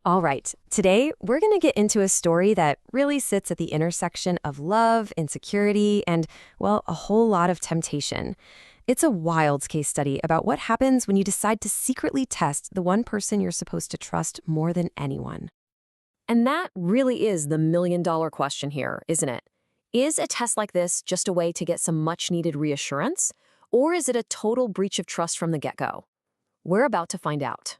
All right, today we're going to get into a story that really sits at the intersection of love, insecurity, and, well, a whole lot of temptation. It's a wild case study about what happens when you decide to secretly test the one person you're supposed to trust more than anyone. And that really is the million-dollar question here, isn't it? Is a test like this just a way to get some much-needed reassurance, or is it a total breach of trust from the get-go? We're about to find out.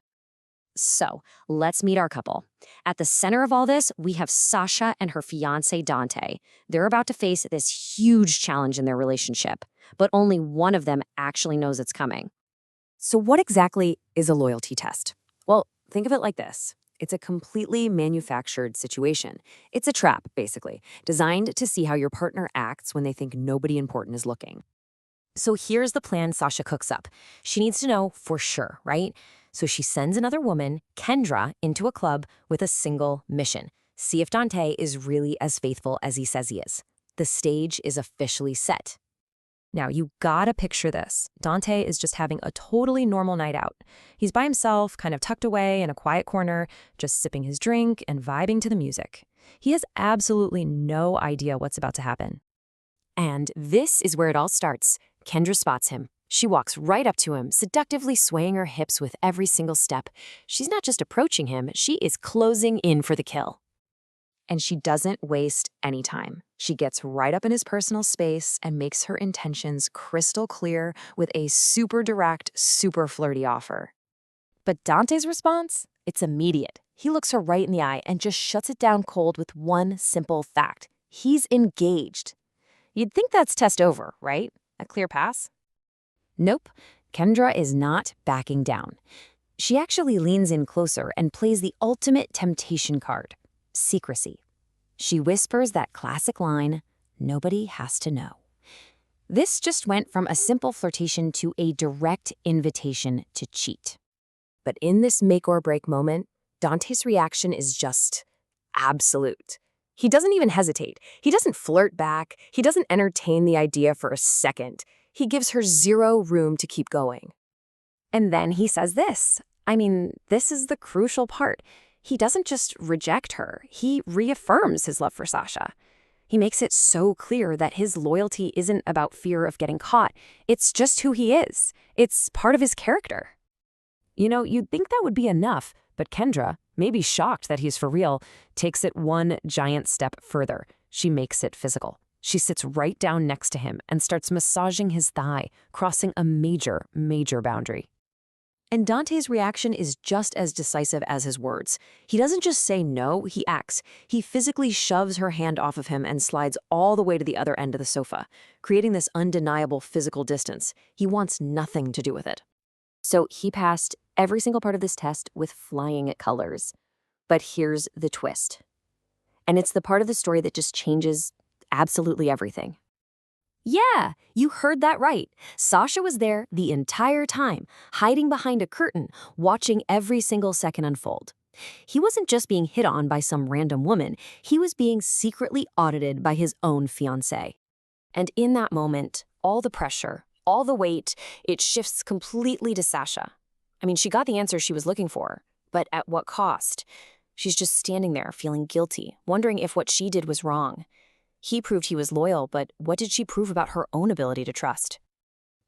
So, let's meet our couple. At the center of all this, we have Sasha and her fiancé Dante. They're about to face this huge challenge in their relationship, but only one of them actually knows it's coming. So, what exactly is a loyalty test? Well, think of it like this. It's a completely manufactured situation. It's a trap, basically, designed to see how your partner acts when they think nobody important is looking. So here's the plan Sasha cooks up. She needs to know for sure, right? So she sends another woman, Kendra, into a club with a single mission. See if Dante is really as faithful as he says he is. The stage is officially set. Now, you gotta picture this. Dante is just having a totally normal night out. He's by himself, kind of tucked away in a quiet corner, just sipping his drink and vibing to the music. He has absolutely no idea what's about to happen. And this is where it all starts. Kendra spots him. She walks right up to him, seductively swaying her hips with every single step. She's not just approaching him, she is closing in for the kill. And she doesn't waste any time. She gets right up in his personal space and makes her intentions crystal clear with a super direct, super flirty offer. But Dante's response? It's immediate. He looks her right in the eye and just shuts it down cold with one simple fact. He's engaged. You'd think that's test over, right? A clear pass? Nope. Kendra is not backing down. She actually leans in closer and plays the ultimate temptation card: secrecy. She whispers that classic line, "Nobody has to know." This just went from a simple flirtation to a direct invitation to cheat. But in this make or break moment, Dante's reaction is just absolute. He doesn't even hesitate. He doesn't flirt back. He doesn't entertain the idea for a second. He gives her zero room to keep going. And then he says this. This is the crucial part. He doesn't just reject her, he reaffirms his love for Sasha. He makes it so clear that his loyalty isn't about fear of getting caught. It's just who he is. It's part of his character. You'd think that would be enough, but Kendra, maybe shocked that he's for real, takes it one giant step further. She makes it physical. She sits right down next to him and starts massaging his thigh, crossing a major, major boundary. And Dante's reaction is just as decisive as his words. He doesn't just say no, he acts. He physically shoves her hand off of him and slides all the way to the other end of the sofa, creating this undeniable physical distance. He wants nothing to do with it. So he passed every single part of this test with flying colors. But here's the twist. And it's the part of the story that just changes absolutely everything. Yeah, you heard that right. Sasha was there the entire time, hiding behind a curtain, watching every single second unfold. He wasn't just being hit on by some random woman, he was being secretly audited by his own fiancé. And in that moment, all the pressure, all the weight, it shifts completely to Sasha. She got the answer she was looking for, but at what cost? She's just standing there feeling guilty, wondering if what she did was wrong. He proved he was loyal, but what did she prove about her own ability to trust?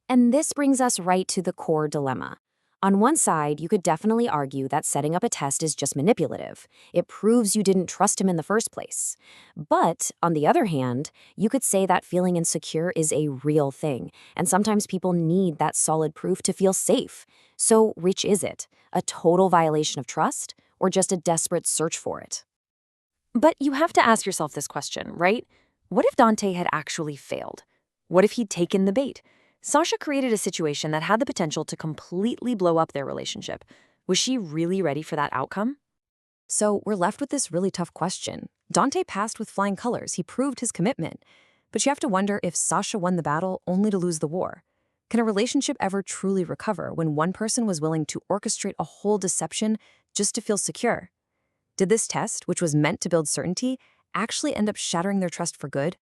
And this brings us right to the core dilemma. On one side, you could definitely argue that setting up a test is just manipulative. It proves you didn't trust him in the first place. But on the other hand, you could say that feeling insecure is a real thing, and sometimes people need that solid proof to feel safe. So which is it? A total violation of trust, or just a desperate search for it? But you have to ask yourself this question, right? What if Dante had actually failed? What if he'd taken the bait? Sasha created a situation that had the potential to completely blow up their relationship. Was she really ready for that outcome? So we're left with this really tough question. Dante passed with flying colors. He proved his commitment. But you have to wonder if Sasha won the battle only to lose the war. Can a relationship ever truly recover when one person was willing to orchestrate a whole deception just to feel secure? Did this test, which was meant to build certainty, actually end up shattering their trust for good?